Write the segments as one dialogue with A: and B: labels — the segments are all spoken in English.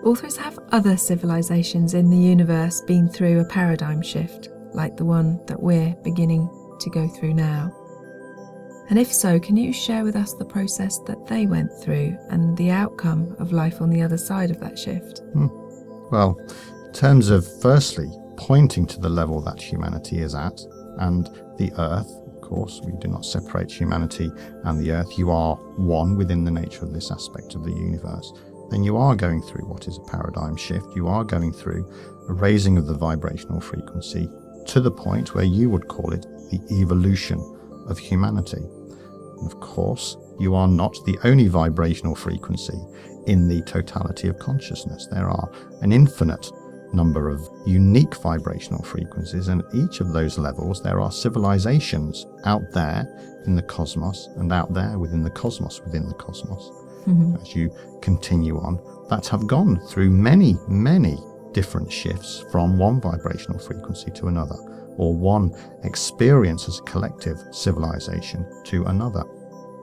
A: authors have other civilizations in the universe been through a paradigm shift, like the one that we're beginning to go through now? And if so, can you share with us the process that they went through and the outcome of life on the other side of that shift?
B: Well, in terms of firstly pointing to the level that humanity is at, and the Earth, of course, we do not separate humanity and the Earth. You are one within the nature of this aspect of the universe. Then you are going through what is a paradigm shift. You are going through a raising of the vibrational frequency to the point where you would call it the evolution of humanity. And of course, you are not the only vibrational frequency in the totality of consciousness. There are an infinite number of unique vibrational frequencies, and at each of those levels there are civilizations out there in the cosmos and out there within the cosmos as you continue on, that have gone through many different shifts from one vibrational frequency to another, or one experience as a collective civilization to another.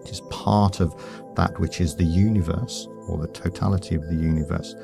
B: It is part of that which is the universe, or the totality of the universe,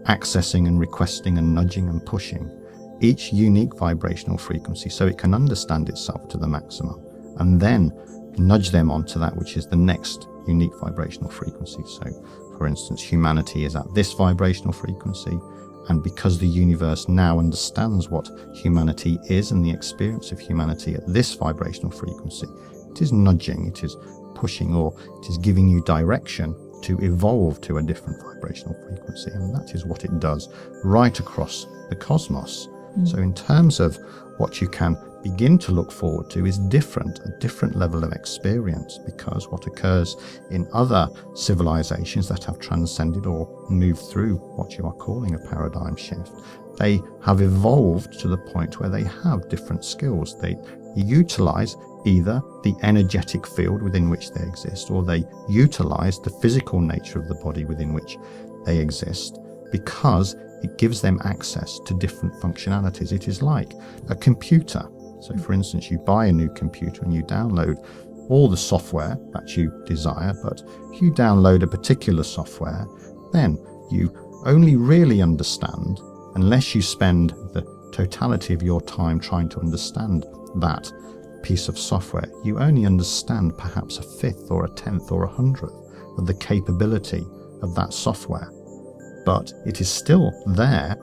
B: accessing and requesting and nudging and pushing each unique vibrational frequency so it can understand itself to the maximum, and then nudge them onto that which is the next unique vibrational frequency. So, for instance, humanity is at this vibrational frequency, and because the universe now understands what humanity is and the experience of humanity at this vibrational frequency, it is nudging, it is pushing, or it is giving you direction to evolve to a different vibrational frequency. And that is what it does right across the cosmos. So in terms of what you can begin to look forward to is a different level of experience, because what occurs in other civilizations that have transcended or moved through what you are calling a paradigm shift, they have evolved to the point where they have different skills. They utilize either the energetic field within which they exist, or they utilize the physical nature of the body within which they exist, because it gives them access to different functionalities. It is like a computer. So for instance, you buy a new computer and you download all the software that you desire, but if you download a particular software, then you only really understand, unless you spend the totality of your time trying to understand that piece of software, you only understand perhaps a fifth or a tenth or a hundredth of the capability of that software. But it is still there.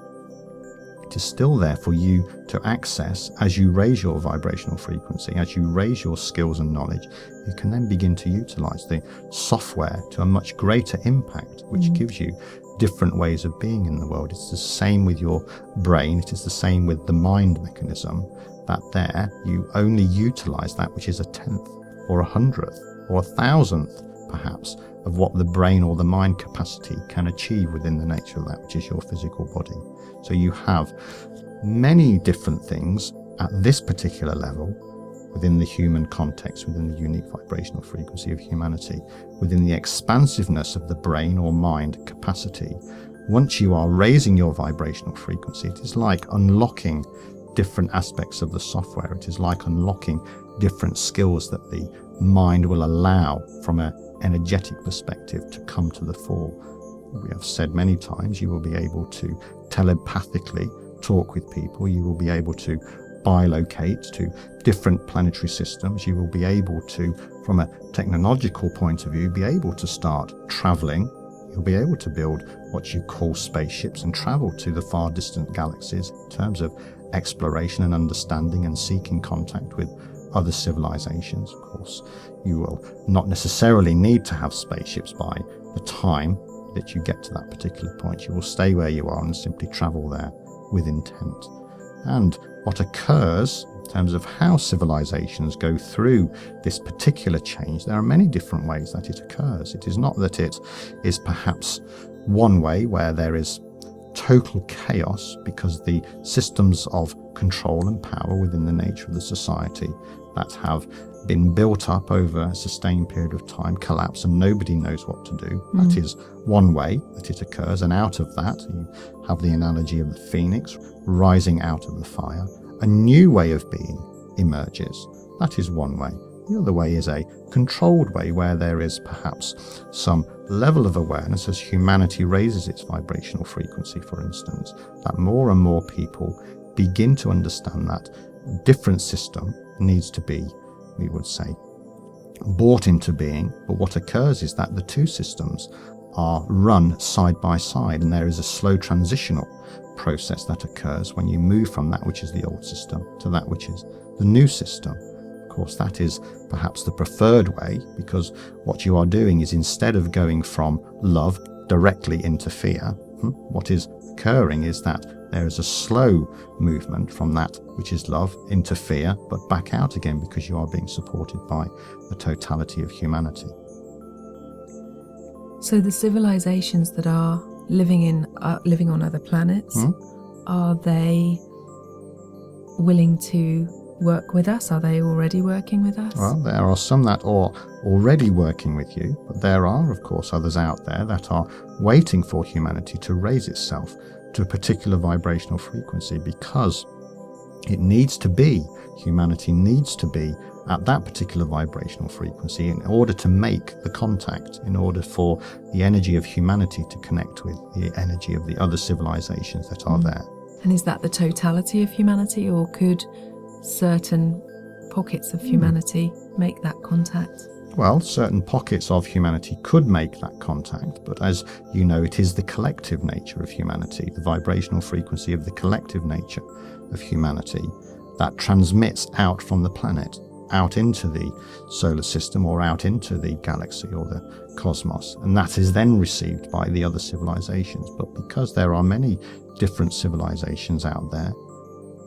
B: It is still there for you to access as you raise your vibrational frequency, as you raise your skills and knowledge. You can then begin to utilize the software to a much greater impact, which gives you different ways of being in the world. It's the same with your brain. It is the same with the mind mechanism, that there you only utilize that which is a tenth or a hundredth or a thousandth perhaps of what the brain or the mind capacity can achieve within the nature of that which is your physical body. So you have many different things at this particular level within the human context, within the unique vibrational frequency of humanity, within the expansiveness of the brain or mind capacity. Once you are raising your vibrational frequency, it is like unlocking different aspects of the software. It is like unlocking different skills that the mind will allow from an energetic perspective to come to the fore. We have said many times, you will be able to telepathically talk with people. You will be able to bilocate to different planetary systems. You will be able to, from a technological point of view, be able to start traveling. You'll be able to build what you call spaceships and travel to the far distant galaxies in terms of exploration and understanding and seeking contact with other civilizations. Of course, you will not necessarily need to have spaceships by the time that you get to that particular point. You will stay where you are and simply travel there with intent. And what occurs in terms of how civilizations go through this particular change, there are many different ways that it occurs. It is not that it is perhaps one way where there is total chaos because the systems of control and power within the nature of the society that have been built up over a sustained period of time collapse and nobody knows what to do. That is one way that it occurs, and out of that you have the analogy of the phoenix rising out of the fire. A new way of being emerges. That is one way. The other way is a controlled way, where there is perhaps some level of awareness as humanity raises its vibrational frequency, for instance, that more and more people begin to understand that a different system needs to be, we would say, brought into being. But what occurs is that the two systems are run side by side, and there is a slow transitional process that occurs when you move from that which is the old system to that which is the new system. Of course, that is perhaps the preferred way, because what you are doing is, instead of going from love directly into fear, what is occurring is that there is a slow movement from that which is love into fear, but back out again, because you are being supported by the totality of humanity.
A: So the civilizations that are living on other planets, are they willing to work with us? Are they already working with us?
B: Well, there are some that are already working with you, but there are, of course, others out there that are waiting for humanity to raise itself to a particular vibrational frequency, because it needs to be, humanity needs to be at that particular vibrational frequency in order to make the contact, in order for the energy of humanity to connect with the energy of the other civilizations that are there.
A: And is that the totality of humanity, or could certain pockets of humanity make that contact?
B: Well, certain pockets of humanity could make that contact, but as you know, it is the collective nature of humanity, the vibrational frequency of the collective nature of humanity, that transmits out from the planet, out into the solar system, or out into the galaxy or the cosmos, and that is then received by the other civilizations. But because there are many different civilizations out there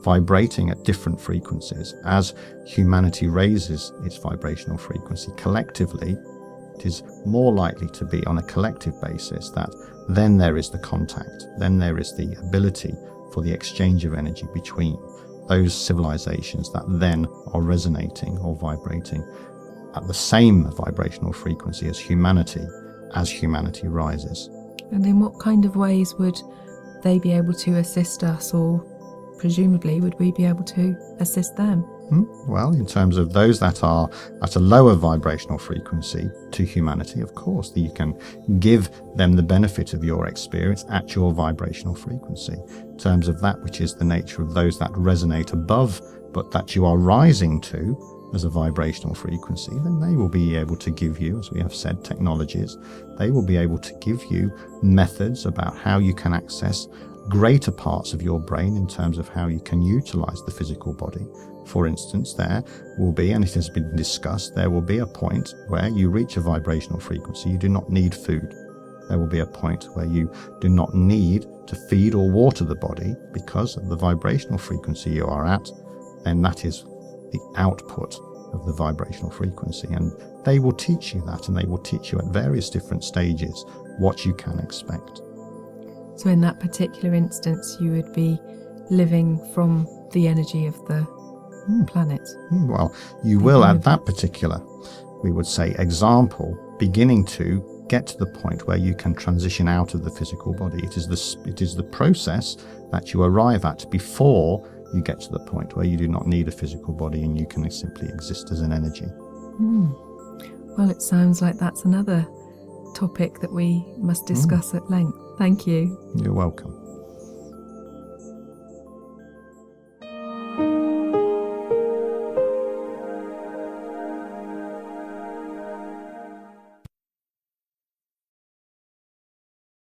B: vibrating at different frequencies, as humanity raises its vibrational frequency collectively, it is more likely to be on a collective basis that then there is the contact, then there is the ability for the exchange of energy between those civilizations that then are resonating or vibrating at the same vibrational frequency as humanity rises.
A: And in what kind of ways would they be able to assist us, or presumably would we be able to assist them?
B: Well, in terms of those that are at a lower vibrational frequency to humanity, of course, you can give them the benefit of your experience at your vibrational frequency. In terms of that which is the nature of those that resonate above, but that you are rising to as a vibrational frequency, then they will be able to give you, as we have said, technologies. They will be able to give you methods about how you can access greater parts of your brain in terms of how you can utilize the physical body. For instance, there will be, and it has been discussed, there will be a point where you reach a vibrational frequency. You do not need food. There will be a point where you do not need to feed or water the body, because of the vibrational frequency you are at, then that is the output of the vibrational frequency. And they will teach you that, and they will teach you at various different stages what you can expect.
A: So in that particular instance, you would be living from the energy of the planet.
B: Well, you will at that particular, we would say, example, beginning to get to the point where you can transition out of the physical body. It is the process that you arrive at before you get to the point where you do not need a physical body and you can simply exist as an energy.
A: Well, it sounds like that's another topic that we must discuss at length. Thank you.
B: You're welcome.